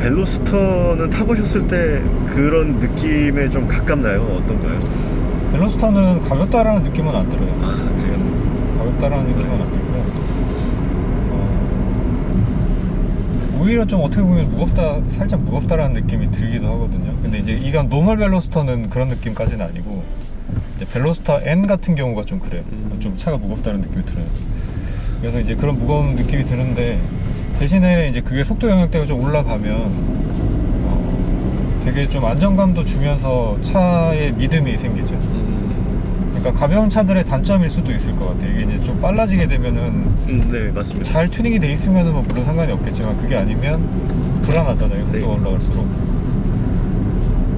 벨로스터는 타보셨을 때 그런 느낌에 좀 가깝나요? 어떤가요? 벨로스터는 가볍다라는 느낌은 안 들어요. 아, 그래요? 가볍다라는 느낌은 안 들고 오히려 좀 어떻게 보면 무겁다, 살짝 무겁다라는 느낌이 들기도 하거든요. 근데 이제 이건 노멀 벨로스터는 그런 느낌까지는 아니고 이제 벨로스터 N 같은 경우가 좀 그래요. 좀 차가 무겁다는 느낌이 들어요. 그래서 이제 그런 무거운 느낌이 드는데 대신에 이제 그게 속도 영역대가 좀 올라가면 되게 좀 안정감도 주면서 차에 믿음이 생기죠. 그러니까 가벼운 차들의 단점일 수도 있을 것 같아요. 이게 이제 좀 빨라지게 되면은 네, 맞습니다. 잘 튜닝이 돼 있으면은 뭐 물론 상관이 없겠지만 그게 아니면 불안하잖아요. 속도가 네. 올라갈수록.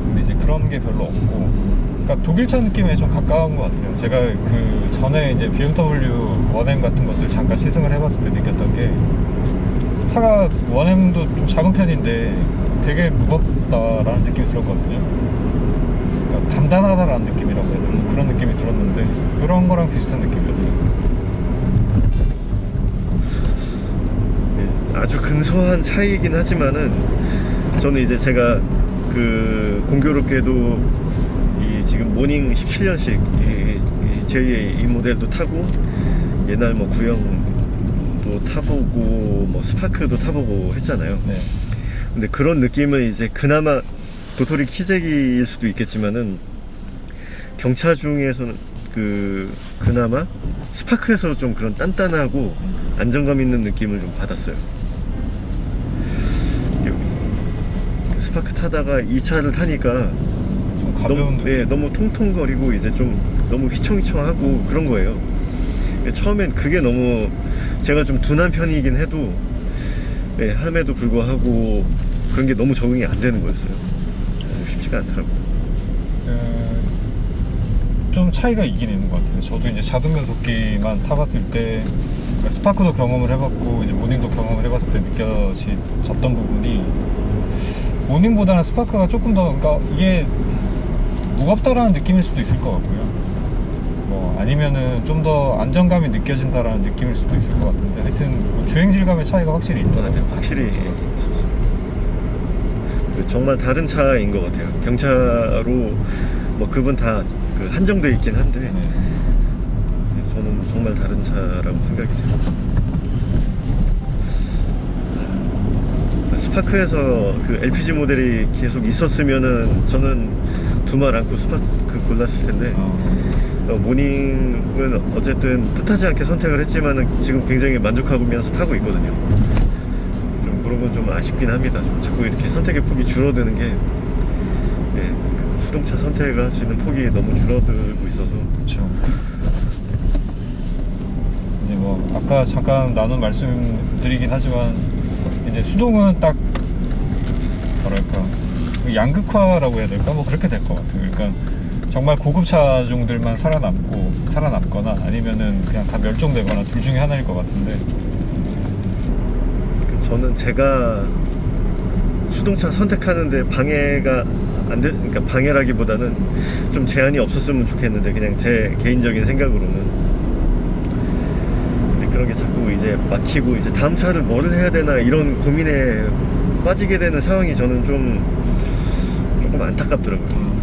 근데 이제 그런 게 별로 없고, 그러니까 독일차 느낌에 좀 가까운 것 같아요. 제가 그 전에 이제 BMW 1M 같은 것들 잠깐 시승을 해봤을 때 느꼈던 게 차가 1M도 좀 작은 편인데 되게 무겁다라는 느낌이 들었거든요. 그러니까 단단하다라는 느낌이라고 해야 되나? 그런 느낌이 들었는데 그런 거랑 비슷한 느낌이었어요. 네, 아주 근소한 차이긴 하지만은 저는 이제 제가 그 공교롭게도 이 지금 모닝 17년식 이 제2의 이 모델도 타고 옛날 뭐 구형도 타보고 뭐 스파크도 타보고 했잖아요. 네. 근데 그런 느낌은 이제 그나마 도토리 키재기일 수도 있겠지만은 경차 중에서는 그나마 스파크에서 좀 그런 단단하고 안정감 있는 느낌을 좀 받았어요. 스파크 타다가 이 차를 타니까 가벼운 느낌. 네, 너무 통통거리고 이제 좀 너무 휘청휘청하고 그런 거예요. 처음엔 그게 너무 제가 좀 둔한 편이긴 해도 네, 함에도 불구하고 그런 게 너무 적응이 안 되는 거였어요. 쉽지가 않더라고요. 좀 차이가 있긴 있는 것 같아요. 저도 이제 자동 변속기만 타봤을 때 그러니까 스파크도 경험을 해봤고 이제 모닝도 경험을 해봤을 때 느껴졌던 부분이 모닝보다는 스파크가 조금 더, 그러니까 이게 무겁다라는 느낌일 수도 있을 것 같고요. 뭐 아니면은 좀 더 안정감이 느껴진다라는 느낌일 수도 있을 것 같은데 하여튼 뭐 주행 질감의 차이가 확실히 있더라고요. 확실히 정말 다른 차인 것 같아요. 경차로 뭐 그분 다 그 한정돼 있긴 한데 저는 정말 다른 차라고 생각이 돼요. 스파크에서 그 LPG 모델이 계속 있었으면은 저는 두말 않고 스파크 골랐을 텐데 모닝은 어쨌든 뜻하지 않게 선택을 했지만은 지금 굉장히 만족하면서 타고 있거든요. 좀 그런 건 좀 아쉽긴 합니다. 좀 자꾸 이렇게 선택의 폭이 줄어드는 게 수동차 선택할 수 있는 폭이 너무 줄어들고 있어서. 그렇죠. 이제 뭐 아까 잠깐 나눈 말씀드리긴 하지만 이제 수동은 딱 뭐랄까 양극화라고 해야 될까? 뭐 그렇게 될 것 같아요. 그러니까 정말 고급 차종들만 살아남거나 아니면은 그냥 다 멸종되거나 둘 중에 하나일 것 같은데 저는 제가 수동차 선택하는데 방해가 안 돼, 그러니까 방해라기보다는 좀 제한이 없었으면 좋겠는데 그냥 제 개인적인 생각으로는 근데 그런 게 자꾸 이제 막히고 이제 다음 차를 뭐를 해야 되나 이런 고민에 빠지게 되는 상황이 저는 조금 안타깝더라고요.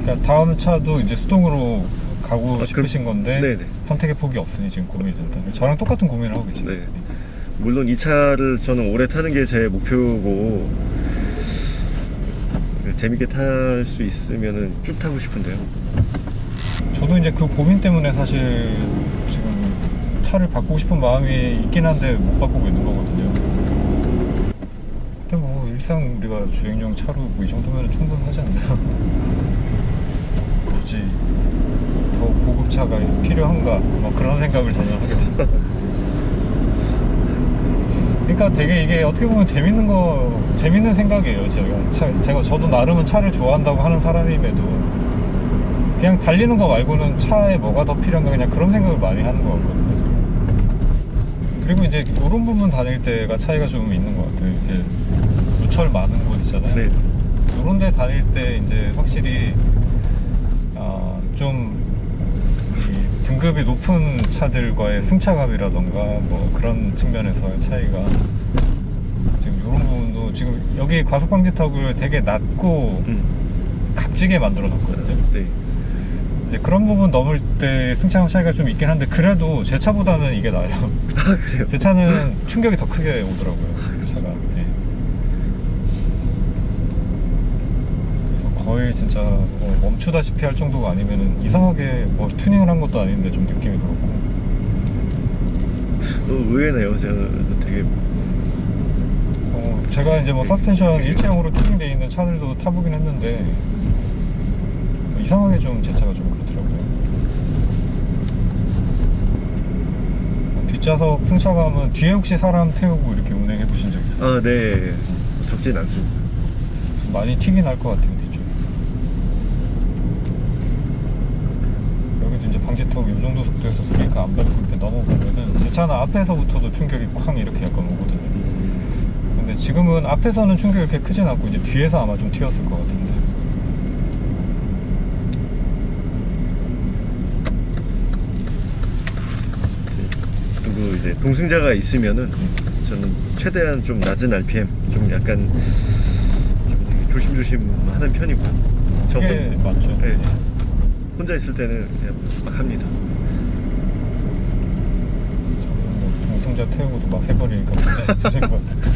그러니까 다음 차도 이제 수동으로 가고 싶으신 건데 네네. 선택의 폭이 없으니 지금 고민이 된다. 저랑 똑같은 고민을 하고 계시네요. 네. 물론 이 차를 저는 오래 타는 게 제 목표고 재밌게 탈 수 있으면은 쭉 타고 싶은데요. 저도 이제 그 고민 때문에 사실 지금 차를 바꾸고 싶은 마음이 있긴 한데 못 바꾸고 있는 거거든요. 근데 뭐 일상 우리가 주행용 차로 뭐 이 정도면 충분하지 않나요? 굳이 더 고급 차가 필요한가? 뭐 그런 생각을 저는 하게 됩니다. 그러니까 되게 이게 어떻게 보면 재밌는 생각이에요. 저도 나름은 차를 좋아한다고 하는 사람임에도 그냥 달리는 거 말고는 차에 뭐가 더 필요한가 그냥 그런 생각을 많이 하는 것 같거든요. 그리고 이제 이런 부분 다닐 때가 차이가 좀 있는 것 같아요. 이렇게 노철 많은 곳 있잖아요. 네. 이런 데 다닐 때 이제 확실히 좀 등급이 높은 차들과의 승차감이라던가 뭐 그런 측면에서의 차이가 지금 이런 부분도 지금 여기 과속방지턱을 되게 낮고 각지게 만들어 놨거든요. 네. 이제 그런 부분 넘을 때 승차감 차이가 좀 있긴 한데 그래도 제 차보다는 이게 나아요. 아 그래요? 제 차는 충격이 더 크게 오더라고요. 차가. 네. 그래서 거의 진짜 뭐 멈추다시피 할 정도가 아니면은 이상하게 뭐 튜닝을 한 것도 아닌데 좀 느낌이 그렇고. 의외네요. 제가 되게 제가 이제 뭐 서스펜션 일체형으로 튜닝되어 있는 차들도 타보긴 했는데 이상하게 좀 제 차가 좀 그렇더라고요. 뒷좌석 승차감은 뒤에 혹시 사람 태우고 이렇게 운행해 보신 적 있어요? 아 네. 적진 않습니다. 많이 튀긴 할 것 같아요, 뒤쪽. 여기도 이제 방지턱 이 정도 속도에서 브레이크 안 밟고 이렇게 넘어가면은 제 차는 앞에서부터도 충격이 쾅 이렇게 약간 오거든요. 근데 지금은 앞에서는 충격이 그렇게 크진 않고 이제 뒤에서 아마 좀 튀었을 것 같은데. 그리고 이제 동승자가 있으면은 저는 최대한 좀 낮은 RPM, 좀 약간 좀 되게 조심조심 하는 편이고. 그게 맞죠. 네. 혼자 있을 때는 그냥 막 합니다. 저는 뭐 동승자 태우고도 막 해버리니까 문제 되실 것 같아요.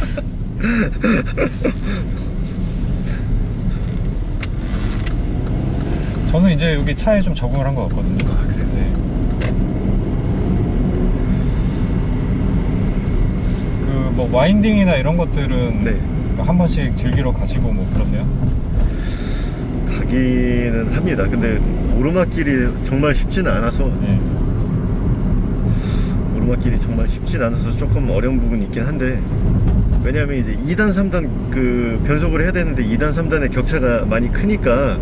저는 이제 여기 차에 좀 적응을 한 것 같거든요. 아, 그래요? 네. 그 뭐 와인딩이나 이런 것들은 네. 한 번씩 즐기러 가시고 뭐 그러세요? 가기는 합니다. 근데 오르막길이 정말 쉽지는 않아서 네. 오르막길이 정말 쉽진 않아서 조금 어려운 부분이 있긴 한데, 왜냐하면 이제 2단, 3단 그 변속을 해야 되는데 2단, 3단의 격차가 많이 크니까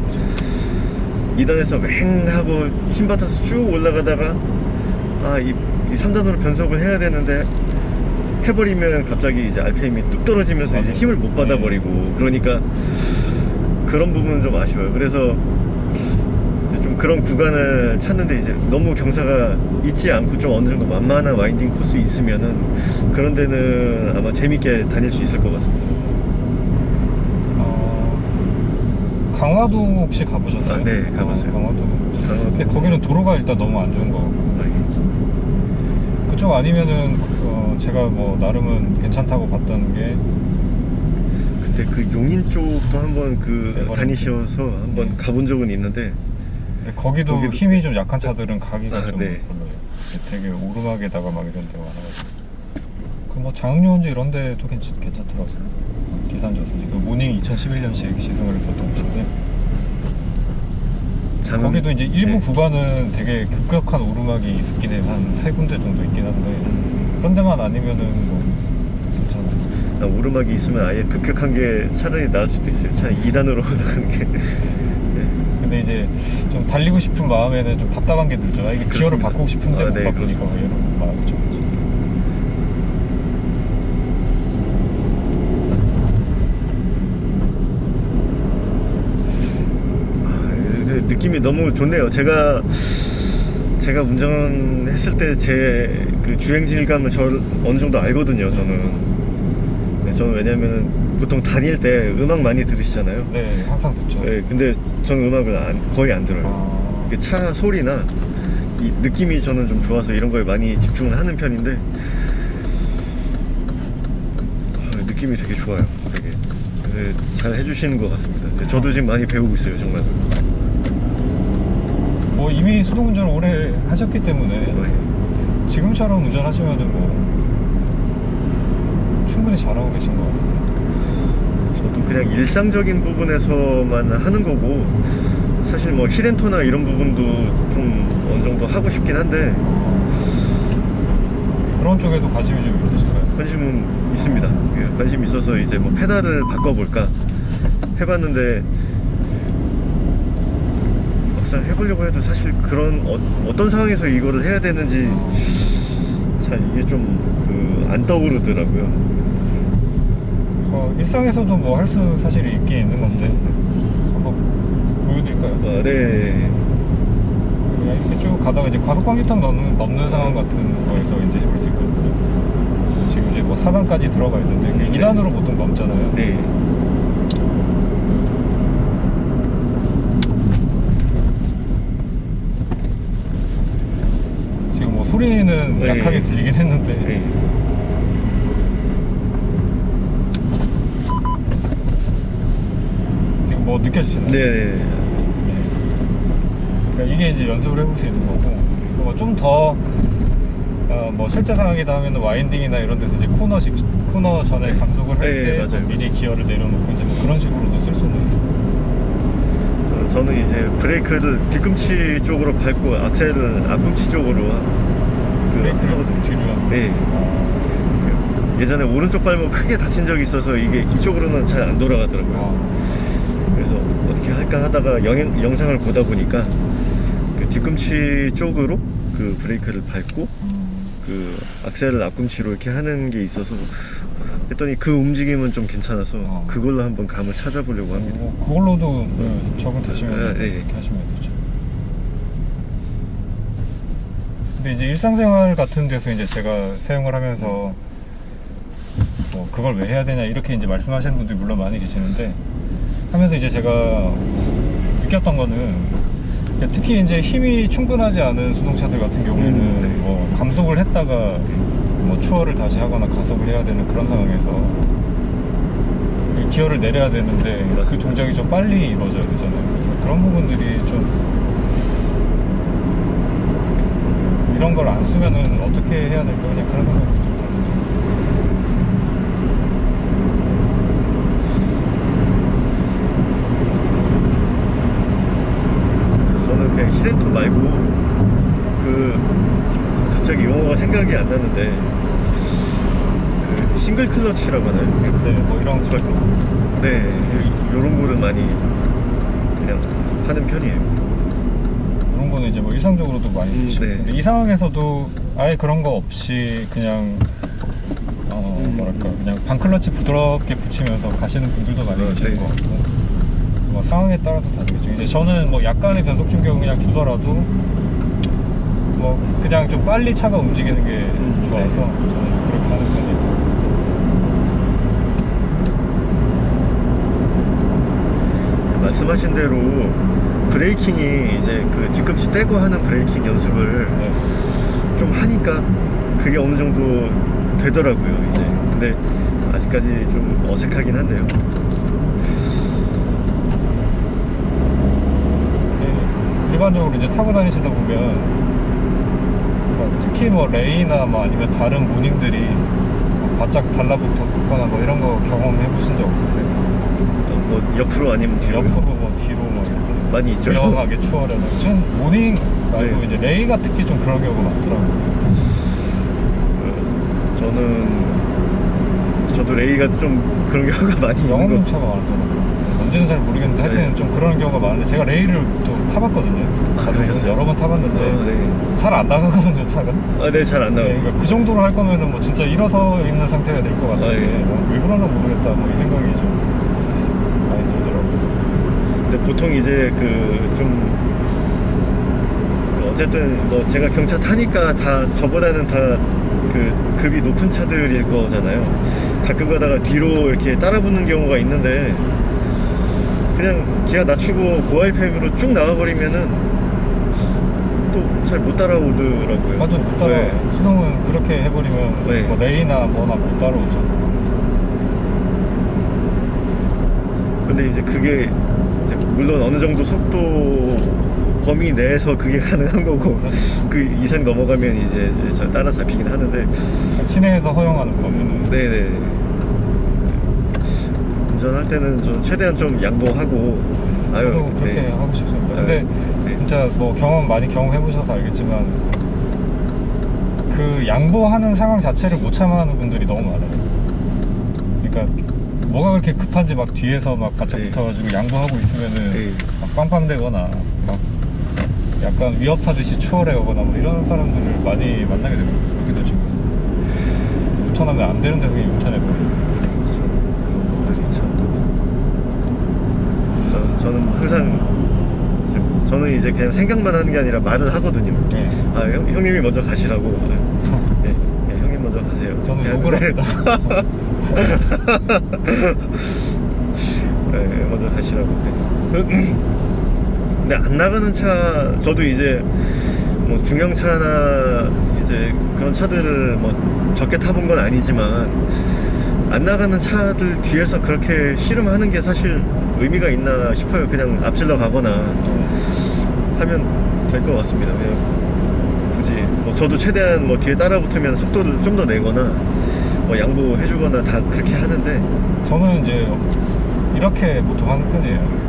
2단에서 맹 하고 힘 받아서 쭉 올라가다가 이 3단으로 변속을 해야 되는데 해버리면 갑자기 이제 RPM이 뚝 떨어지면서 이제 맞아요. 힘을 못 받아버리고, 그러니까 그런 부분은 좀 아쉬워요. 그래서 이제 좀 그런 구간을 찾는데 이제 너무 경사가 있지 않고 좀 어느 정도 만만한 와인딩 코스 있으면은 그런 데는 아마 재밌게 다닐 수 있을 것 같습니다. 강화도 혹시 가보셨어요? 아, 네, 가봤어요. 강화도. 근데 거기는 도로가 일단 너무 안 좋은 거 같고. 그쪽 아니면은 제가 뭐 나름은 괜찮다고 봤던 게 그때 그 용인 쪽도 한번 네, 다니셔서 한번 네. 가본 적은 있는데, 근데 거기도 힘이 좀 약한 차들은 가기가 좀 네. 별로예요. 되게 오르막에다가 막 이런 데가 많아가지고. 그 뭐 장흥유원지 이런 데도 괜찮더라고요. 기산저수지. 그 모닝 2011년식 시승을 했었던 곳인데 거기도 이제 일부 네. 구간은 되게 급격한 오르막이 있긴 해요. 한 3군데 정도 있긴 한데 그런 데만 아니면은 뭐 괜찮아요. 오르막이 있으면 아예 급격한 게 차라리 나을 수도 있어요. 차라리 2단으로 올라가는 게. 근데 이제 좀 달리고 싶은 마음에는 좀 답답한 게 들죠. 이게 기어를 그렇습니다. 바꾸고 싶은데 못 네, 바꾸니까 그렇습니다. 이런 마음이 좀 있죠. 느낌이 너무 좋네요. 제가 운전했을 때 제 그 주행 질감을 어느 정도 알거든요. 저는 왜냐면은 보통 다닐 때 음악 많이 들으시잖아요. 네, 항상 듣죠. 네, 근데 저는 음악을 거의 안 들어요. 이게 차 소리나 이 느낌이 저는 좀 좋아서 이런 거에 많이 집중을 하는 편인데, 느낌이 되게 좋아요. 되게 잘 해주시는 것 같습니다. 저도 지금 많이 배우고 있어요, 정말. 뭐 이미 수동운전을 오래 하셨기 때문에 지금처럼 운전하시면은 뭐 충분히 잘하고 계신 것 같은데. 저도 그냥 일상적인 부분에서만 하는 거고, 사실 뭐 힐앤토나 이런 부분도 좀 어느 정도 하고 싶긴 한데 그런 쪽에도 관심이 좀 있으신가요? 관심은 있습니다. 관심이 있어서 이제 뭐 페달을 바꿔볼까 해봤는데, 막상 해보려고 해도 사실 그런 어떤 상황에서 이거를 해야 되는지 잘 이게 좀 안 떠오르더라고요. 일상에서도 뭐 할 수 사실이 있긴 있는 건데 한번 보여드릴까요? 네. 그냥 이렇게 쭉 가다가 이제 과속 방지턱 넘는 상황 같은 거에서 이제 해볼 수 있거든요. 지금 이제 뭐 4단까지 들어가 있는데 네. 2단으로 보통 넘잖아요. 네. 지금 뭐 소리는 네. 약하게 들리긴 했는데 네. 지금 뭐 느껴지시나요? 네. 그러니까 이게 이제 연습을 해볼 수 있는 거고, 뭐 좀 더 뭐 실제 상황이다 하면 와인딩이나 이런 데서 이제 코너 전에 네. 감속을 할 네, 때 맞아요. 미리 기어를 내려놓고 이제 뭐 그런 식으로도 쓸 수는 있어요. 저는 이제 브레이크를 뒤꿈치 쪽으로 밟고 악셀을 앞꿈치 쪽으로 하거든요. 뒤로요? 네. 예전에 오른쪽 발목 크게 다친 적이 있어서 이게 이쪽으로는 잘 안 돌아가더라고요. 그래서 어떻게 할까 하다가 영상을 보다 보니까 그 뒤꿈치 쪽으로 그 브레이크를 밟고 그 악셀을 앞꿈치로 이렇게 하는 게 있어서 했더니 그 움직임은 좀 괜찮아서 그걸로 한번 감을 찾아보려고 합니다. 그걸로도 적응되시면 네. 이렇게 하시면 되죠. 근데 이제 일상생활 같은 데서 이제 제가 사용을 하면서 뭐 그걸 왜 해야 되냐 이렇게 이제 말씀하시는 분들이 물론 많이 계시는데, 하면서 이제 제가 느꼈던 거는 특히 이제 힘이 충분하지 않은 수동차들 같은 경우에는 네. 뭐 감속을 했다가 뭐 추월을 다시 하거나 가속을 해야 되는 그런 상황에서 이 기어를 내려야 되는데 그 동작이 좀 빨리 이루어져야 되잖아요. 그래서 그런 부분들이 좀 이런 걸 안 쓰면은 어떻게 해야 될까 그냥 그런 생각이 좀 들었어요. 저는 그냥 히렌토 말고 갑자기 용어가 생각이 안 나는데 그 싱글 클러치라고 하나요? 네, 뭐 이런 거. 네, 요런 거를 많이 그냥 하는 편이에요. 그런 거는 이제 뭐 일상적으로도 많이 쓰시고, 네. 근데 이 상황에서도 아예 그런 거 없이 그냥 뭐랄까 그냥 반클러치 부드럽게 붙이면서 가시는 분들도 많이 계시는 네. 것 같고, 뭐 상황에 따라서 다르겠죠. 이제 저는 뭐 약간의 변속 충격을 그냥 주더라도 뭐 그냥 좀 빨리 차가 움직이는 게 좋아서 네. 저는 그렇게 하는 편이고. 말씀하신 대로 브레이킹이 이제 그 뒤꿈치 떼고 하는 브레이킹 연습을 네. 좀 하니까 그게 어느 정도 되더라고요 이제. 근데 아직까지 좀 어색하긴 한데요. 일반적으로 이제 타고 다니시다 보면 그러니까 특히 뭐 레이나 뭐 아니면 다른 모닝들이 뭐 바짝 달라붙었거나 뭐 이런 거 경험해 보신 적 없으세요? 뭐 옆으로 아니면 뒤로 옆으로 뭐 뒤로 뭐 이렇게 많이 있죠. 위험하게 추월하는. 전 모닝 말고 네. 이제 레이가 특히 좀 그런 경우가 많더라고요. 저도 레이가 좀 그런 경우가 많이 있는 거. 영업차가 많아서 언제는 잘 모르겠는데 하여튼 네. 좀 그런 경우가 많은데, 제가 레이를 또 타봤거든요. 자동차 그러셨어요? 여러 번 타봤는데 네. 잘 안 나가거든요, 차가. 네, 잘 안 나와요. 네, 그러니까 그 정도로 할 거면은 뭐 진짜 일어서 있는 상태가 될 것 같은데 네. 왜 그런가 모르겠다 뭐 이 생각이 좀 많이 들더라고요. 근데 보통 이제 어쨌든 뭐 제가 경차 타니까 다 저보다는 다 그 급이 높은 차들일 거잖아요. 가끔 가다가 뒤로 이렇게 따라붙는 경우가 있는데 그냥 기아 낮추고 고RPM으로 쭉 나와버리면은 또 잘 못 따라오더라고요. 맞아, 못 따라. 네. 수동은 그렇게 해버리면 네. 뭐 레이나 뭐나 못 따라오죠. 근데 이제 그게 이제 물론 어느 정도 속도 범위 내에서 그게 가능한 거고 그 이상 넘어가면 이제 잘 따라잡히긴 하는데. 시내에서 허용하는 거면은. 네네. 운전할 때는 좀 최대한 좀 양보하고. 저도 그렇게 네. 하고 싶습니다. 근데 네. 진짜 뭐 많이 경험해 보셔서 알겠지만 그 양보하는 상황 자체를 못 참아하는 분들이 너무 많아요. 그러니까 뭐가 그렇게 급한지 막 뒤에서 막 가짝 네. 붙어가지고 양보하고 있으면은 네. 막 빵빵대거나 막 약간 위협하듯이 추월해 오거나 뭐 이런 사람들을 많이 만나게 되거든요. 여기도 지금 유턴하면 안 되는 데서 그냥 유턴해버려. 저는 항상 저는 이제 그냥 생각만 하는 게 아니라 말을 하거든요. 네. 형님이 먼저 가시라고. 네, 형님 먼저 가세요. 저는 욕을 합니다. 네, 먼저 가시라고. 네. 근데 안 나가는 차, 저도 이제 뭐 중형차나 이제 그런 차들을 뭐 적게 타본 건 아니지만 안 나가는 차들 뒤에서 그렇게 씨름하는 게 사실 의미가 있나 싶어요. 그냥 앞질러 가거나 하면 될 것 같습니다. 그냥 굳이 뭐 저도 최대한 뭐 뒤에 따라 붙으면 속도를 좀 더 내거나 뭐 양보해주거나 다 그렇게 하는데, 저는 이제 이렇게 보통 하는 편이에요.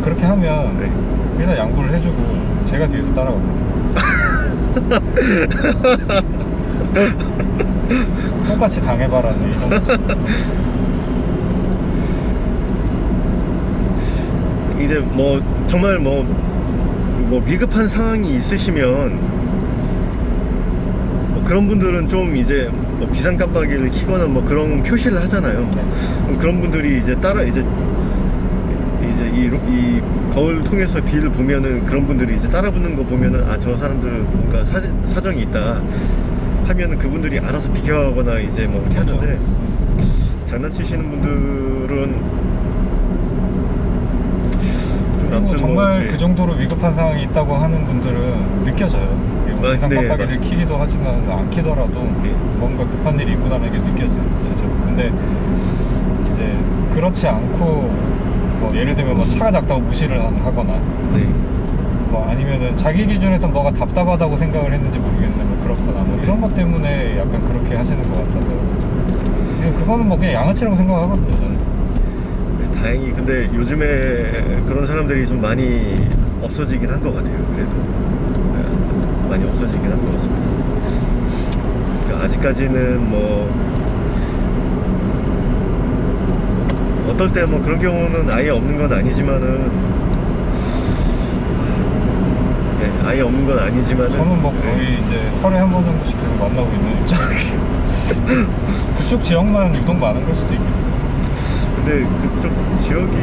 그렇게 하면 네. 일단 양보를 해주고 제가 뒤에서 따라갑니다. 똑같이 당해봐라는 이런 거. 이제 뭐 정말 뭐 위급한 상황이 있으시면 뭐 그런 분들은 좀 이제 뭐 비상 깜빡이를 켜거나 뭐 그런 표시를 하잖아요. 그럼 그런 분들이 이제 따라 이제 이 거울 통해서 뒤를 보면은 그런 분들이 이제 따라 붙는 거 보면은 아, 저 사람들 뭔가 사정이 있다 하면은 그분들이 알아서 비켜가거나 이제 뭐 이렇게 그렇죠. 하는데, 장난치시는 분들은 좀 그리고 아무튼 정말 네. 그 정도로 위급한 상황이 있다고 하는 분들은 느껴져요. 그리고 비상 네, 깜빡이를 맞습니다. 켜기도 하지만 안 켜더라도 네. 뭔가 급한 일이 있구나라는 게 느껴지죠. 근데 이제 그렇지 않고 뭐 예를 들면 뭐 차가 작다고 무시를 하거나 네. 뭐 아니면은 자기 기준에서 뭐가 답답하다고 생각을 했는지 모르겠는데 뭐 그렇거나 뭐 이런 것 때문에 약간 그렇게 하시는 것 같아서 그거는 뭐 그냥 양아치라고 생각하거든요, 저는. 네, 다행히 근데 요즘에 그런 사람들이 좀 많이 없어지긴 한 것 같아요. 그래도 네, 많이 없어지긴 한 것 같습니다. 그러니까 아직까지는 뭐 어떨 때 뭐 그런 경우는 아예 없는 건 아니지만은, 네, 아예 없는 건 아니지만은 저는 뭐 거의 네. 이제 하루에 한 번 정도씩 계속 만나고 있는 입장. 그쪽 지역만 유독 많은 걸 수도 있겠어요. 근데 그쪽 지역이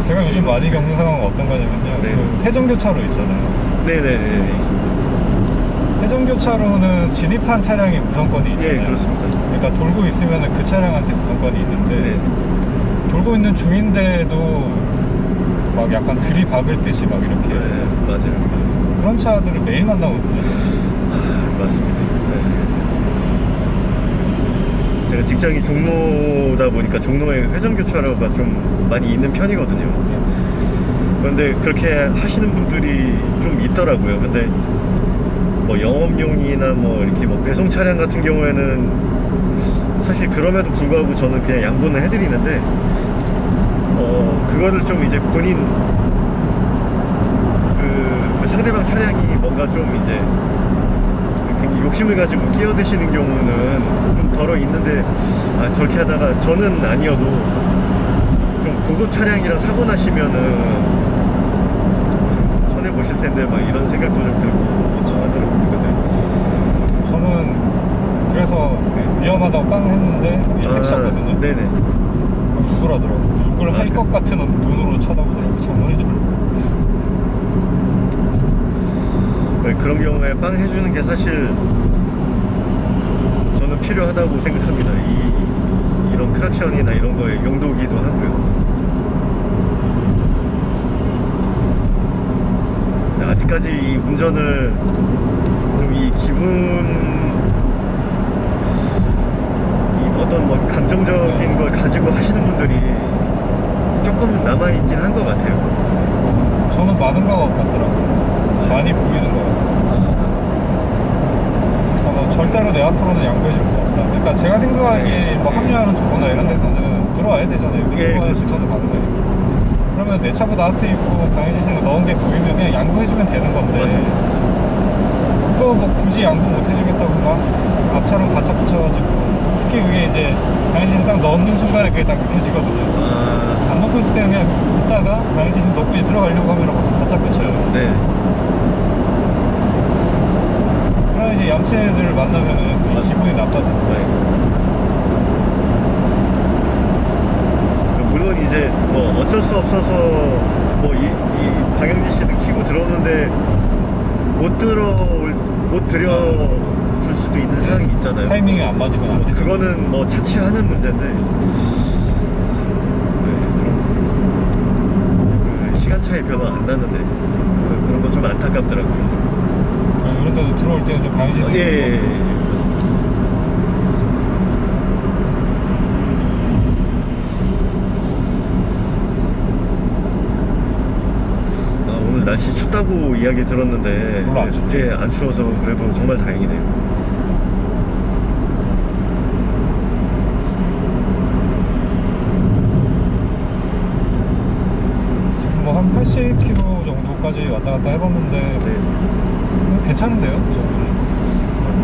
제가 요즘 많이 겪는 상황은 어떤 거냐면요. 네. 그 회전교차로 있잖아요. 네네네 있습니다. 회전교차로는 진입한 차량이 우선권이 있잖아요. 네, 그렇습니다. 그러니까 돌고 있으면 그 차량한테 우선권이 있는데 네. 돌고 있는 중인데도 막 약간 들이박을 듯이 막 이렇게 네, 맞아요. 그런 차들을 매일 만나거든요. 아, 맞습니다. 네. 제가 직장이 종로다 보니까 종로에 회전교차로가 좀 많이 있는 편이거든요. 그런데 그렇게 하시는 분들이 좀 있더라고요. 근데 뭐 영업용이나 뭐 이렇게 뭐 배송 차량 같은 경우에는 사실 그럼에도 불구하고 저는 그냥 양보는 해드리는데, 그거를 좀 이제 본인 그 상대방 차량이 뭔가 좀 이제 굉장히 욕심을 가지고 끼어드시는 경우는 좀 덜어 있는데, 아, 저렇게 하다가 저는 아니어도 좀 고급 차량이랑 사고 나시면은 좀 손해 보실 텐데 막 이런 생각도 좀 들고 하더라고요. 근데 저는 그래서 위험하다고 빵 했는데 택시였거든요. 네네. 욕을 하더라고요. 욕을 할 것 같은 눈으로 쳐다보더라고요. 창문을 들고. 네, 그런 경우에 빵 해주는 게 사실 저는 필요하다고 생각합니다. 이런 크락션이나 이런 거에 용도기도 하고요. 네, 아직까지 이 운전을 좀 이 어떤 뭐 감정적인 걸 가지고 하시는 분들이 조금 남아있긴 한 것 같아요. 저는 많은 것 같더라고요. 많이 보이는 것 같아요. 절대로 내 앞으로는 양보해줄 수 없다. 그러니까 제가 생각하기에 뭐 합류하는 도로나 이런 데서는 들어와야 되잖아요. 예, 들어와야 주차도 가는 거예요. 그러면 내 차보다 앞에 있고 방해지시는 넣은 게 보이면 그냥 양보해주면 되는 건데. 맞습니다. 그거 뭐 굳이 양보 못 해주겠다고 막 앞차랑 바짝 붙여가지고, 특히 그게 이제 방해지신 딱 넣는 순간에 그게 딱 느껴지거든요. 안 넣고 있을 때는 그냥 있다가 방해지신 넣고 이제 들어가려고 하면 바짝 붙여요. 네. 그럼 이제 얌체를 만나면은 기분이 나빠지는 거예요. 물론 이제 뭐 어쩔 수 없어서 뭐 이 방향지시등 키고 들어오는데 못 들어올 못 들여줄 수도 있는 상황이 있잖아요. 타이밍이 안 맞으면 안 되죠. 그거는 뭐 차치하는 문제인데 그 시간 차이 별로 안 나는데 그런 거 좀 안타깝더라고요. 이런 데도 들어올 때는 좀 방심이 예. 그렇습니다. 오늘 날씨 춥다고 이야기 들었는데 별로 안 춥죠. 예, 안 추워서 그래도 정말 다행이네요. 지금 뭐 한 80km 정도까지 왔다 갔다 해봤는데 네. 괜찮은데요? 이 정도는.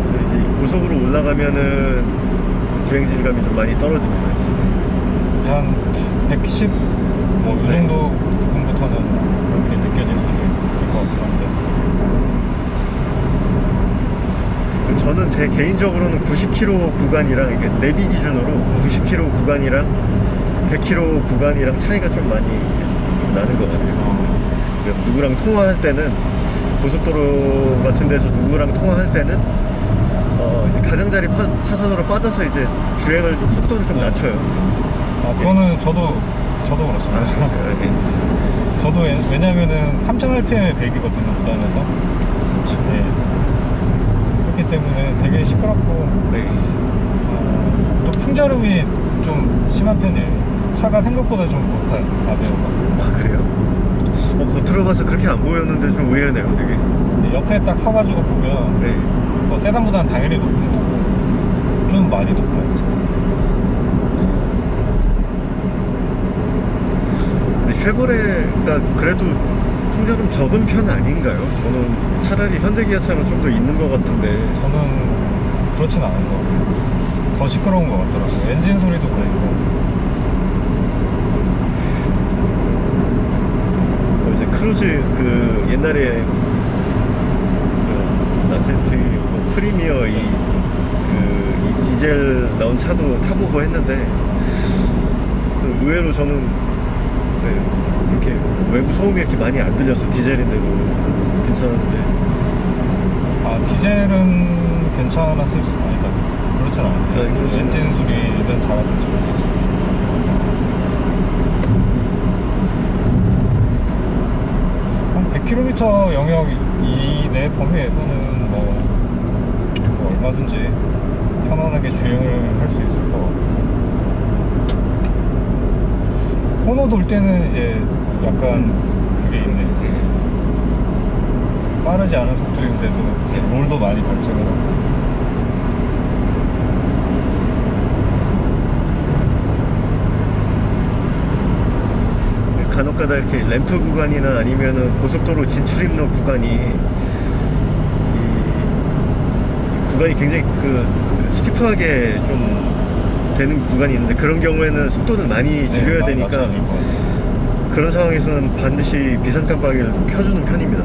저 이제 고속으로 올라가면은 주행 질감이 좀 많이 떨어집니다. 이제 한 110, 뭐 이 네. 정도 부분부터는 그렇게 느껴질 수도 있을 것 같긴 한데. 저는 제 개인적으로는 90km 구간이랑 이렇게 내비 기준으로 90km 구간이랑 100km 구간이랑 차이가 좀 많이 좀 나는 것 같아요. 그러니까 누구랑 통화할 때는 고속도로 같은 데서 누구랑 통화할 때는 이제 가장자리 차선으로 빠져서 이제 주행을 속도를 좀 낮춰요. 그거는 저도 그렇습니다. 그렇죠. 예. 저도 왜냐면은 3000rpm에 100이거든요, 무단에서. 3초. 예. 그렇기 때문에 되게 시끄럽고, 네. 또 풍자음이 좀 심한 편이에요. 차가 생각보다 좀 높아요, 아베오가. 아 그래요? 겉으로 봐서 그렇게 안 보였는데 좀 의외네요, 되게. 옆에 딱 서가지고 보면, 네. 뭐 세단보다는 당연히 높은 거고, 좀 많이 높아요, 차가. 근데 쉐보레가 그래도 통자름 적은 편 아닌가요? 저는 차라리 현대기아차가 좀 더 있는 것 같은데. 저는 그렇진 않은 것 같아요. 더 시끄러운 것 같더라고요. 엔진 소리도 그렇고. 이제 크루즈 그 옛날에 그 나세트 뭐 프리미어 이 디젤 나온 차도 타보고 했는데 의외로 저는 이렇게 외부 소음이 이렇게 많이 안 들려서 디젤인데도 괜찮은데. 디젤은 괜찮았을 수 아니다. 그렇진 않아요. 네, 그렇습니다. 엔진 소리는 작았을지 모르겠죠. 한 100km 영역 이내 범위에서는 뭐 얼마든지 편안하게 주행을 할 수 있을 것 같고, 코너 돌 때는 이제 약간 그게 있네. 빠르지 않은 속도인데도 좀 롤도 많이 발생을 하고. 간혹가다 이렇게 램프 구간이나 아니면은 고속도로 진출입로 구간이 이 구간이 굉장히 그 스티프하게 좀 되는 구간이 있는데, 그런 경우에는 속도를 많이 줄여야 많이 되니까 낮춰야 될것 같아요. 그런 상황에서는 반드시 비상 깜빡이를 좀 켜주는 편입니다.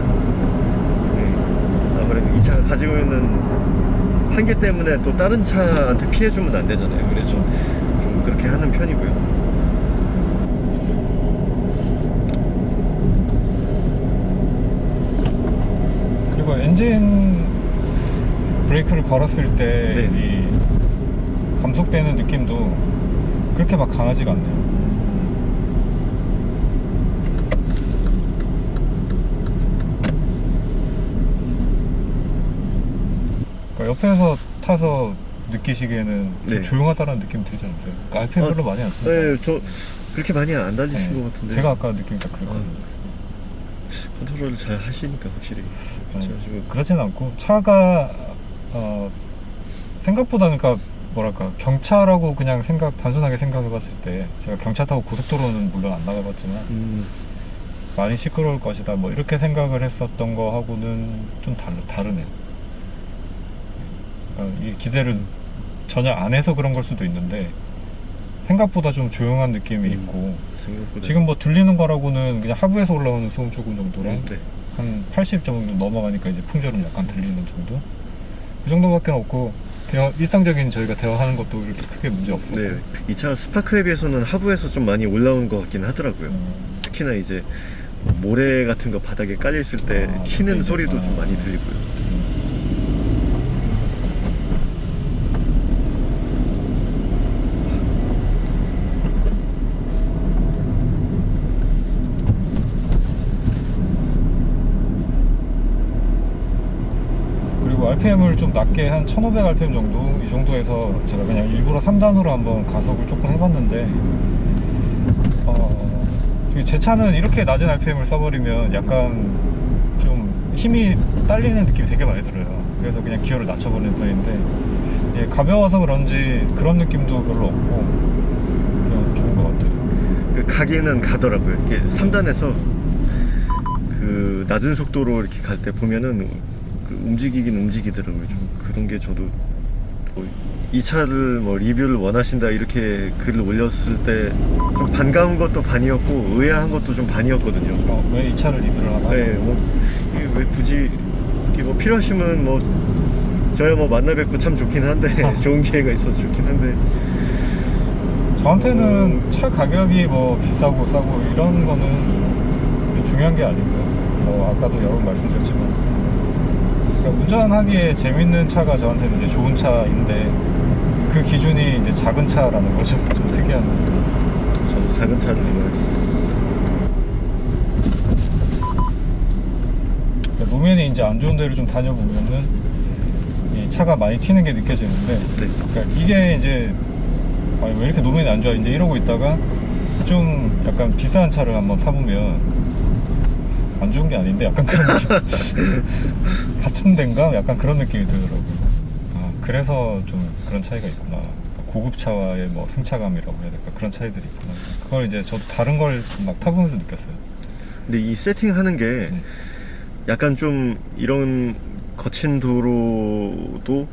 아무래도 이 차가 가지고 있는 한계 때문에 또 다른 차한테 피해주면 안 되잖아요. 그래서 좀 그렇게 하는 편이고요. 그리고 엔진 브레이크를 걸었을 때 네. 이 감속되는 느낌도 그렇게 막 강하지가 않네요. 그러니까 옆에서 타서 느끼시기에는 좀 네. 조용하다라는 느낌이 들지 않으세요? 그러니까 RPM 별로 많이 안 씁니다. 네, 저 그렇게 많이 안 달리신 네. 것 같은데. 제가 아까 느낌 딱 그랬거든요. 컨트롤을 잘 하시니까 확실히. 제가 지금 그렇진 않고, 차가 생각보다, 그러니까 뭐랄까, 경차라고 그냥 단순하게 생각해봤을 때, 제가 경차 타고 고속도로는 물론 안 나가봤지만 많이 시끄러울 것이다 뭐 이렇게 생각을 했었던 거하고는 좀 다르네요. 그러니까 이 기대를 전혀 안 해서 그런 걸 수도 있는데, 생각보다 좀 조용한 느낌이 있고, 생각보다. 지금 뭐 들리는 거라고는 그냥 하부에서 올라오는 소음 조금 정도랑 네. 한 80 정도 넘어가니까 이제 풍절음 약간 들리는 정도? 그 정도밖에 없고, 일상적인 저희가 대화하는 것도 그렇게 크게 문제 없었고. 네, 이 차가 스파크에 비해서는 하부에서 좀 많이 올라온 것 같긴 하더라고요. 특히나 이제 모래 같은 거 바닥에 깔려 있을 때 그때 치는 이제, 소리도 좀 많이 들리고요. RPM을 좀 낮게 한 1500 RPM 정도 이 정도에서 제가 그냥 일부러 3단으로 한번 가속을 조금 해봤는데 제 차는 이렇게 낮은 RPM을 써버리면 약간 좀 힘이 딸리는 느낌이 되게 많이 들어요. 그래서 그냥 기어를 낮춰버리는 편인데 가벼워서 그런지 그런 느낌도 별로 없고 그냥 좋은 것 같아요. 그 가기는 가더라고요. 이렇게 3단에서 그 낮은 속도로 이렇게 갈 때 보면은 그 움직이긴 움직이더라고요. 좀 그런 게 저도 이 차를 뭐 리뷰를 원하신다 이렇게 글을 올렸을 때 좀 반가운 것도 반이었고 의아한 것도 좀 반이었거든요. 왜 이 차를 리뷰를 하나? 네, 뭐 이게 왜 굳이 이게 뭐 필요하시면 뭐 저야 뭐 만나 뵙고 참 좋긴 한데 좋은 기회가 있어서 좋긴 한데 저한테는 차 가격이 뭐 비싸고 싸고 이런 거는 중요한 게 아니고요. 뭐 아까도 여러 번 말씀드렸지만 그러니까 운전하기에 재밌는 차가 저한테는 이제 좋은 차인데 그 기준이 이제 작은 차라는 거죠. 좀 특이한. 저도 작은 차를 좋아해서. 그러니까 노면이 이제 안 좋은 데를 좀 다녀보면은 이 차가 많이 튀는 게 느껴지는데 네. 그러니까 이게 이제 왜 이렇게 노면이 안 좋아 이제 이러고 있다가 좀 약간 비싼 차를 한번 타보면 안 좋은 게 아닌데 약간 그런 느낌 같은 데인가? 약간 그런 느낌이 들더라고요. 그래서 좀 그런 차이가 있구나. 고급차와의 뭐 승차감이라고 해야 될까? 그런 차이들이 있구나. 그걸 이제 저도 다른 걸 막 타보면서 느꼈어요. 근데 이 세팅하는 게 약간 좀 이런 거친 도로도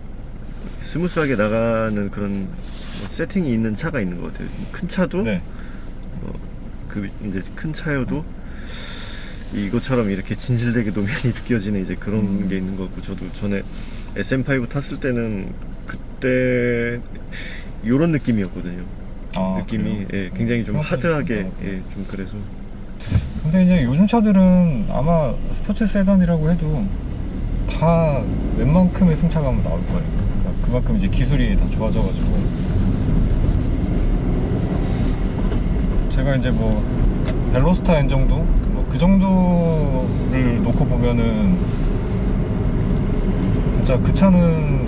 스무스하게 나가는 그런 뭐 세팅이 있는 차가 있는 것 같아요. 큰 차도 네. 그 이제 큰 차여도 이것처럼 이렇게 진실되게 노면이 느껴지는 이제 그런 게 있는 것 같고, 저도 전에 SM5 탔을 때는 그때 이런 느낌이었거든요. 느낌이 굉장히 좀 하드하게 좀 그래서. 근데 이제 요즘 차들은 아마 스포츠 세단이라고 해도 다 웬만큼의 승차감은 나올 거예요. 그러니까 그만큼 이제 기술이 다 좋아져가지고 제가 이제 뭐 벨로스타 N 정도 뭐 그 정도를 놓고 보면은 진짜 그 차는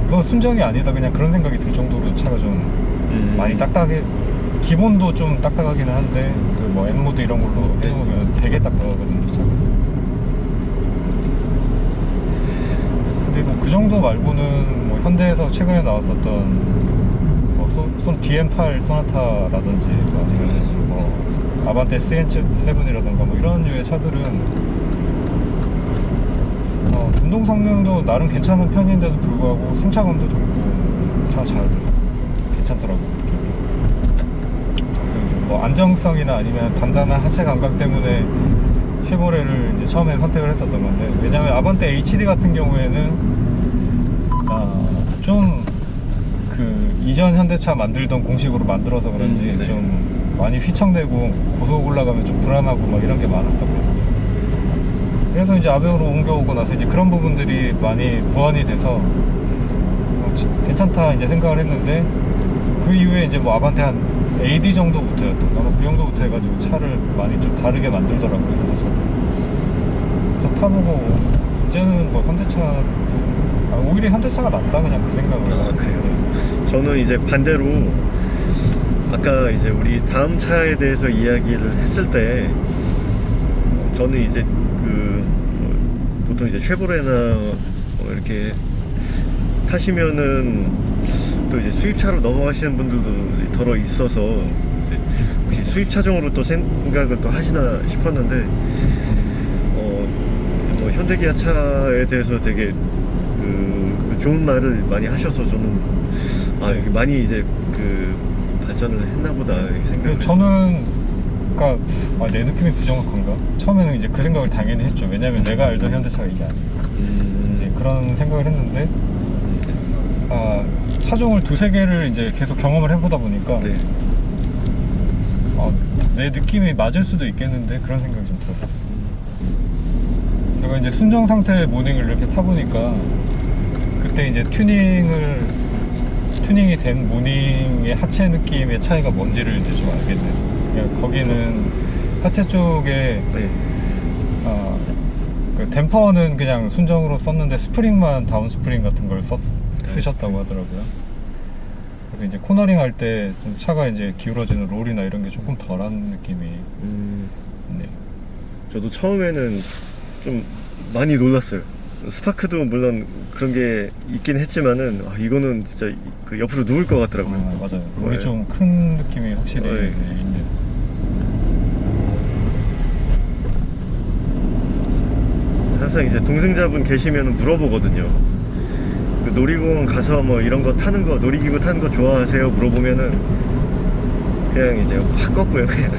이건 순정이 아니다 그냥 그런 생각이 들 정도로 차가 좀 많이 딱딱해. 기본도 좀 딱딱하기는 한데 그 뭐 N모드 이런 걸로 해놓으면 되게 딱딱하거든요 차가. 근데 뭐 그 정도 말고는 뭐 현대에서 최근에 나왔었던 뭐 DM8 소나타라든지 뭐 아니면 뭐 아반떼 CN7이라든가 뭐 이런 류의 차들은 운동 성능도 나름 괜찮은 편인데도 불구하고 승차감도 좋고 다 잘 괜찮더라고요. 뭐 안정성이나 아니면 단단한 하체 감각 때문에 쉐보레를 이제 처음에 선택을 했었던 건데, 왜냐면 아반떼 HD 같은 경우에는 좀 그 이전 현대차 만들던 공식으로 만들어서 그런지 네. 좀 많이 휘청대고 고속 올라가면 좀 불안하고 막 이런 게 많았었거든요. 그래서 이제 아베오로 옮겨오고 나서 이제 그런 부분들이 많이 보완이 돼서 괜찮다 이제 생각을 했는데, 그 이후에 이제 뭐 아반떼 한 AD 정도부터였던 아마 그 정도부터 해가지고 차를 많이 좀 다르게 만들더라고요, 현대차들. 그래서 타보고 이제는 뭐 현대차 오히려 현대차가 낫다 그냥 그 생각을 해요. 그래요? 저는 이제 반대로 아까 이제 우리 다음 차에 대해서 이야기를 했을 때 저는 이제 보통 이제 쉐보레나 이렇게 타시면은 또 이제 수입차로 넘어가시는 분들도 더러 있어서 이제 혹시 수입 차종으로 또 생각을 또 하시나 싶었는데 뭐 현대기아 차에 대해서 되게 그 좋은 말을 많이 하셔서 저는 이게 많이 이제 발전을 했나보다 이렇게 생각을. 저는 그러니까 내 느낌이 부정확한가? 처음에는 이제 그 생각을 당연히 했죠. 왜냐면 내가 알던 현대차가 이게 아니니까. 이제 그런 생각을 했는데 차종을 두세 개를 이제 계속 경험을 해보다 보니까 네. 내 느낌이 맞을 수도 있겠는데 그런 생각이 좀 들었어요. 제가 이제 순정 상태의 모닝을 이렇게 타보니까 그때 이제 튜닝이 된 모닝의 하체 느낌의 차이가 뭔지를 이제 좀 알겠네요. 그러니까 거기는 하체 쪽에 그 댐퍼는 그냥 순정으로 썼는데 스프링만 다운 스프링 같은 걸 쓰셨다고 하더라고요. 그래서 이제 코너링 할 때 좀 차가 이제 기울어지는 롤이나 이런 게 조금 덜한 느낌이 있네요. 저도 처음에는 좀 많이 놀랐어요. 스파크도 물론 그런 게 있긴 했지만은 이거는 진짜 그 옆으로 누울 것 같더라고요. 맞아요. 롤이 좀 큰 느낌이 확실히 있네요. 항상 이제 동승자분 계시면 물어보거든요. 그 놀이공원 가서 뭐 이런 거 타는 거, 놀이기구 타는 거 좋아하세요? 물어보면은 그냥 이제 확 꺾고요, 그냥.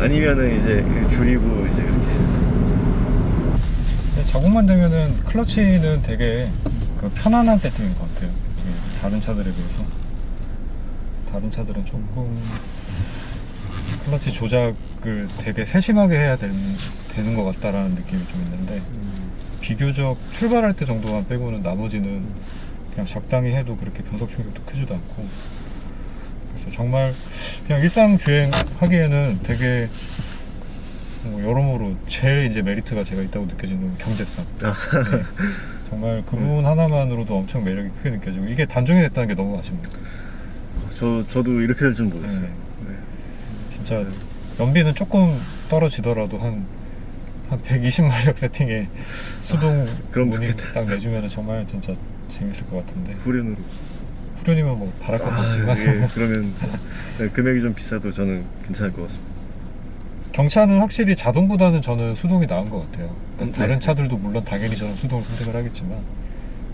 아니면은 이제 줄이고 이제 그렇게. 자국만 되면은 클러치는 되게 그 편안한 세팅인 것 같아요. 다른 차들에 비해서. 다른 차들은 조금 클러치 조작을 되게 세심하게 해야 되는 것 같다라는 느낌이 좀 있는데 비교적 출발할 때 정도만 빼고는 나머지는 그냥 적당히 해도 그렇게 변속 충격도 크지도 않고, 그래서 정말 그냥 일상 주행하기에는 되게 여러모로 제일 이제 메리트가 제가 있다고 느껴지는 경제성. 네. 정말 그 부분 하나만으로도 엄청 매력이 크게 느껴지고, 이게 단종이 됐다는 게 너무 아쉽네요. 저도 이렇게 될 줄 몰랐어요. 진짜 연비는 조금 떨어지더라도 한 120마력 세팅에 수동 그럼 모닝 좋겠다. 딱 내주면 정말 진짜 재밌을 것 같은데. 후륜으로. 후륜이면 뭐 바랄 것도 없지만 예, 그러면 금액이 좀 비싸도 저는 괜찮을 것 같습니다. 경차는 확실히 자동보다는 저는 수동이 나은 것 같아요. 그러니까 네. 다른 차들도 물론 당연히 저는 수동을 선택을 하겠지만,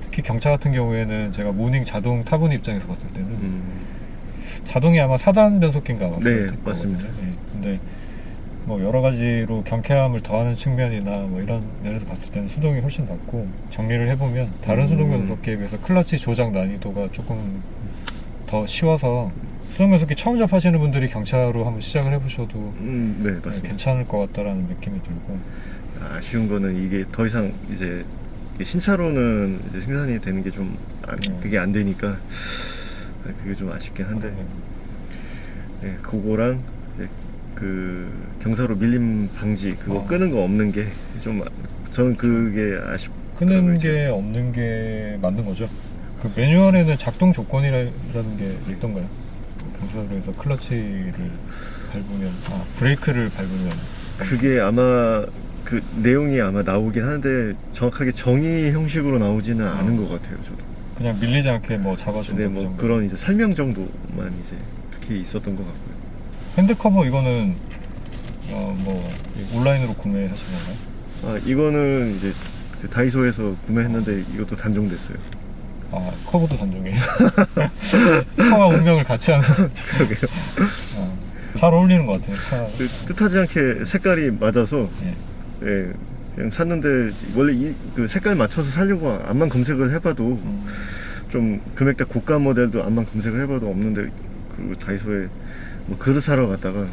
특히 경차 같은 경우에는 제가 모닝 자동 타본 입장에서 봤을 때는 자동이 아마 4단 변속기인가 아마 네, 맞습니다. 근데 뭐 여러 가지로 경쾌함을 더하는 측면이나 뭐 이런 면에서 봤을 때는 수동이 훨씬 낫고, 정리를 해보면 다른 수동 변속기에 비해서 클러치 조작 난이도가 조금 더 쉬워서 수동 변속기 처음 접하시는 분들이 경차로 한번 시작을 해보셔도 네, 맞습니다. 괜찮을 것 같다라는 느낌이 들고, 아쉬운 거는 이게 더 이상 이제 신차로는 이제 생산이 되는 게 좀 그게 안 되니까 그게 좀 아쉽긴 한데, 네, 그거랑 이제 그 경사로 밀림 방지 그거 끄는 거 없는 게 좀 저는 그게 아쉽더라고요. 끄는 게 없는 게 맞는 거죠. 그 매뉴얼에는 작동 조건이라는 게 있던가요? 경사로 해서 클러치를 밟으면, 브레이크를 밟으면. 그게 아마 그 내용이 아마 나오긴 하는데 정확하게 정의 형식으로 나오지는 않은 것 같아요, 저도. 그냥 밀리지 않게 뭐 잡아주는 네, 뭐 그런 이제 설명 정도만 이제 그렇게 있었던 것 같고요. 핸드커버 이거는 뭐 온라인으로 구매하신 건가요? 이거는 이제 그 다이소에서 구매했는데 이것도 단종됐어요. 커버도 단종이에요. 차와 운명을 같이 하는. 그러게요. 잘 어울리는 것 같아요. 그 뜻하지 않게 색깔이 맞아서 예. 예, 그냥 샀는데 원래 그 색깔 맞춰서 사려고 암만 검색을 해봐도 좀 금액대 고가 모델도 암만 검색을 해봐도 없는데, 그리고 다이소에 뭐 그릇 사러 갔다가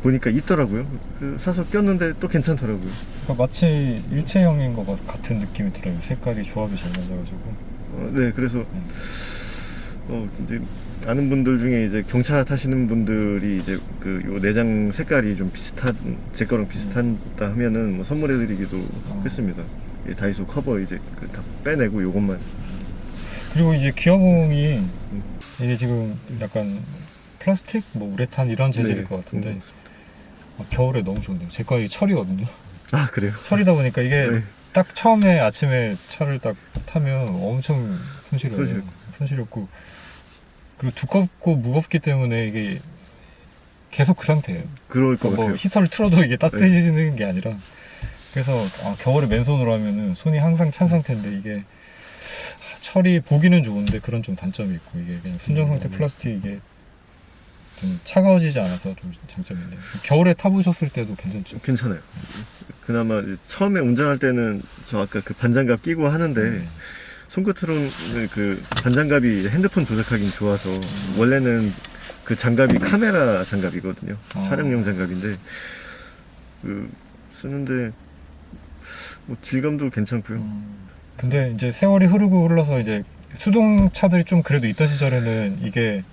보니까 있더라고요. 그 사서 꼈는데 또 괜찮더라고요. 그러니까 마치 일체형인 것 같은 느낌이 들어요. 색깔이 조합이 잘 맞아가지고. 네, 그래서 이제 아는 분들 중에 이제 경차 타시는 분들이 이제 그 요 내장 색깔이 좀 제 거랑 비슷하다 하면은 뭐 선물해드리기도 했습니다. 이 다이소 커버 이제 다 빼내고 요것만. 그리고 이제 기어봉이 이게 지금 약간 플라스틱, 뭐 우레탄 이런 재질일 것 같은데 겨울에 너무 좋은데요. 제 거 철이거든요. 그래요? 철이다 보니까 이게 네. 딱 처음에 아침에 차를 딱 타면 엄청 손시렵고, 그리고 두껍고 무겁기 때문에 이게 계속 그 상태예요. 그럴 것 같아요. 히터를 틀어도 이게 따뜻해지는 게 아니라, 그래서 겨울에 맨손으로 하면은 손이 항상 찬 상태인데, 이게 철이 보기는 좋은데 그런 좀 단점이 있고, 이게 그냥 순정 상태 플라스틱, 이게 좀 차가워지지 않아서 좀 장점이 있네요. 겨울에 타보셨을 때도 괜찮죠? 괜찮아요. 그나마 이제 처음에 운전할 때는 저 아까 그 반장갑 끼고 하는데 손끝으로는 그 반장갑이 핸드폰 조작하기는 좋아서 원래는 그 장갑이 카메라 장갑이거든요. 촬영용 장갑인데 그 쓰는데 뭐 질감도 괜찮고요. 근데 이제 세월이 흘러서 이제 수동차들이 좀 그래도 있던 시절에는 이게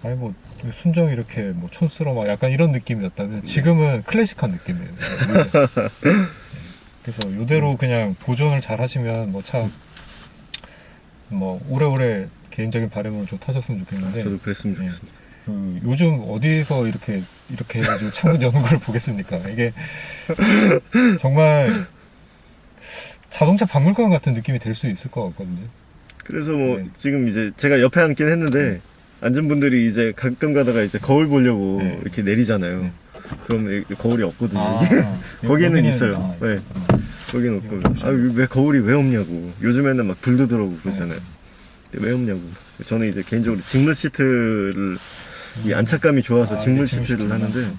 뭐 순정 이렇게 뭐 촌스러워 막 약간 이런 느낌이었다면 지금은 클래식한 느낌이에요. 그래서 이대로 그냥 보존을 잘 하시면 뭐 참 뭐 오래오래 개인적인 바람으로 좀 타셨으면 좋겠는데 저도 그랬으면 예. 좋겠습니다. 그 요즘 어디서 이렇게 해가지고 창문 여는 걸 보겠습니까? 이게 정말 자동차 박물관 같은 느낌이 될 수 있을 것 같거든요. 그래서 뭐 네. 지금 이제 제가 옆에 앉긴 했는데 앉은 분들이 이제 가끔 가다가 이제 거울 보려고 네. 이렇게 내리잖아요. 네. 그럼 거울이 없거든요. 아, 이게. 거기는 여기는- 있어요. 아, 네. 거기는 없고. 이거 왜 거울이 왜 없냐고. 요즘에는 막 불도 들어오고 그러잖아요. 왜 없냐고. 저는 이제 개인적으로 직물 시트를 이 안착감이 좋아서 아, 직물 네, 직물 시트를 시트구나. 하는데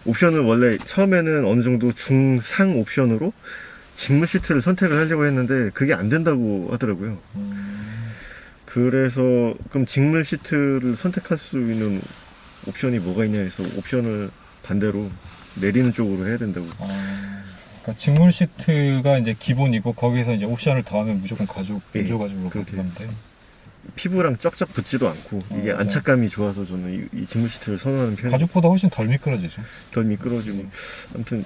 옵션을 원래 처음에는 어느 정도 중상 옵션으로 직물 시트를 선택을 하려고 했는데 그게 안 된다고 하더라고요. 그래서 그럼 직물 시트를 선택할 수 있는 옵션이 뭐가 있냐 해서 옵션을 반대로 내리는 쪽으로 해야 된다고. 그러니까 직물 시트가 이제 기본이고 거기서 이제 옵션을 더하면 무조건 가죽 예, 일조가죽으로 그렇게. 바뀌는 건데 피부랑 쩍쩍 붙지도 않고 이게 네. 안착감이 좋아서 저는 이 직물 시트를 선호하는 편이에요. 가죽보다 훨씬 덜 미끄러지죠. 덜 미끄러지고 아무튼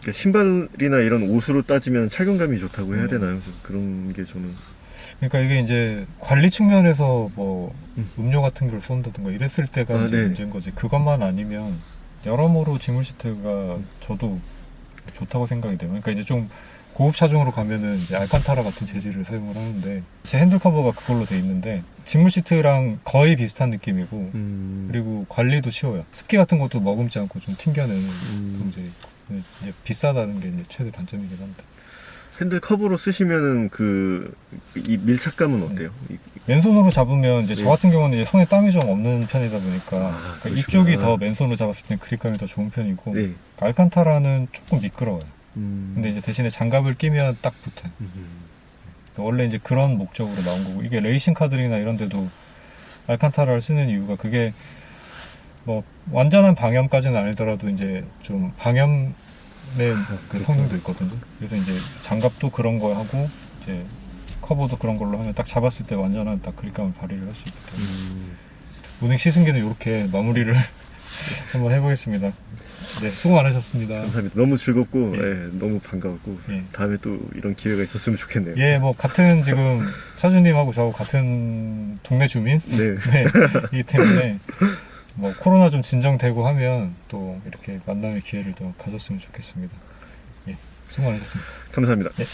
그러니까 신발이나 이런 옷으로 따지면 착용감이 좋다고 해야 되나요? 그런 게 저는 그러니까 이게 이제 관리 측면에서 뭐 음. 음료 같은 걸 쏜다든가 이랬을 때가 아, 이제 네. 문제인 거지. 그것만 아니면 여러모로 직물 시트가 저도 좋다고 생각이 돼요. 그러니까 이제 좀 고급 차종으로 가면은 이제 알칸타라 같은 재질을 사용을 하는데 제 핸들 커버가 그걸로 돼 있는데 직물 시트랑 거의 비슷한 느낌이고 그리고 관리도 쉬워요. 습기 같은 것도 머금지 않고 좀 튕겨내는 경제. 이제 비싸다는 게 이제 최대 단점이긴 한데 핸들 커브로 쓰시면은 이 밀착감은 어때요? 맨손으로 잡으면 이제 네. 저 같은 경우는 이제 손에 땀이 좀 없는 편이다 보니까 아, 그러니까 그러시구나. 이쪽이 더 맨손으로 잡았을 땐 그립감이 더 좋은 편이고 네. 알칸타라는 조금 미끄러워요. 근데 이제 대신에 장갑을 끼면 딱 붙어요. 원래 이제 그런 목적으로 나온 거고 이게 레이싱 카들이나 이런 데도 알칸타라를 쓰는 이유가 그게 뭐 완전한 방염까지는 아니더라도 이제 좀 방염의 그 그렇죠. 성능도 있거든요. 그래서 이제 장갑도 그런 거 하고 이제 커버도 그런 걸로 하면 딱 잡았을 때 완전한 딱 그립감을 발휘를 할 수 있기 때문에 모닝 시승기는 이렇게 마무리를 한번 해보겠습니다. 네, 수고 많으셨습니다. 감사합니다. 너무 즐겁고 예. 예, 너무 반가웠고 예. 다음에 또 이런 기회가 있었으면 좋겠네요. 예, 뭐 같은 지금 차주님하고 저하고 같은 동네 주민 네. 네, 이기 때문에 뭐 코로나 좀 진정되고 하면 또 이렇게 만남의 기회를 더 가졌으면 좋겠습니다. 예, 수고 많으셨습니다. 감사합니다. 네.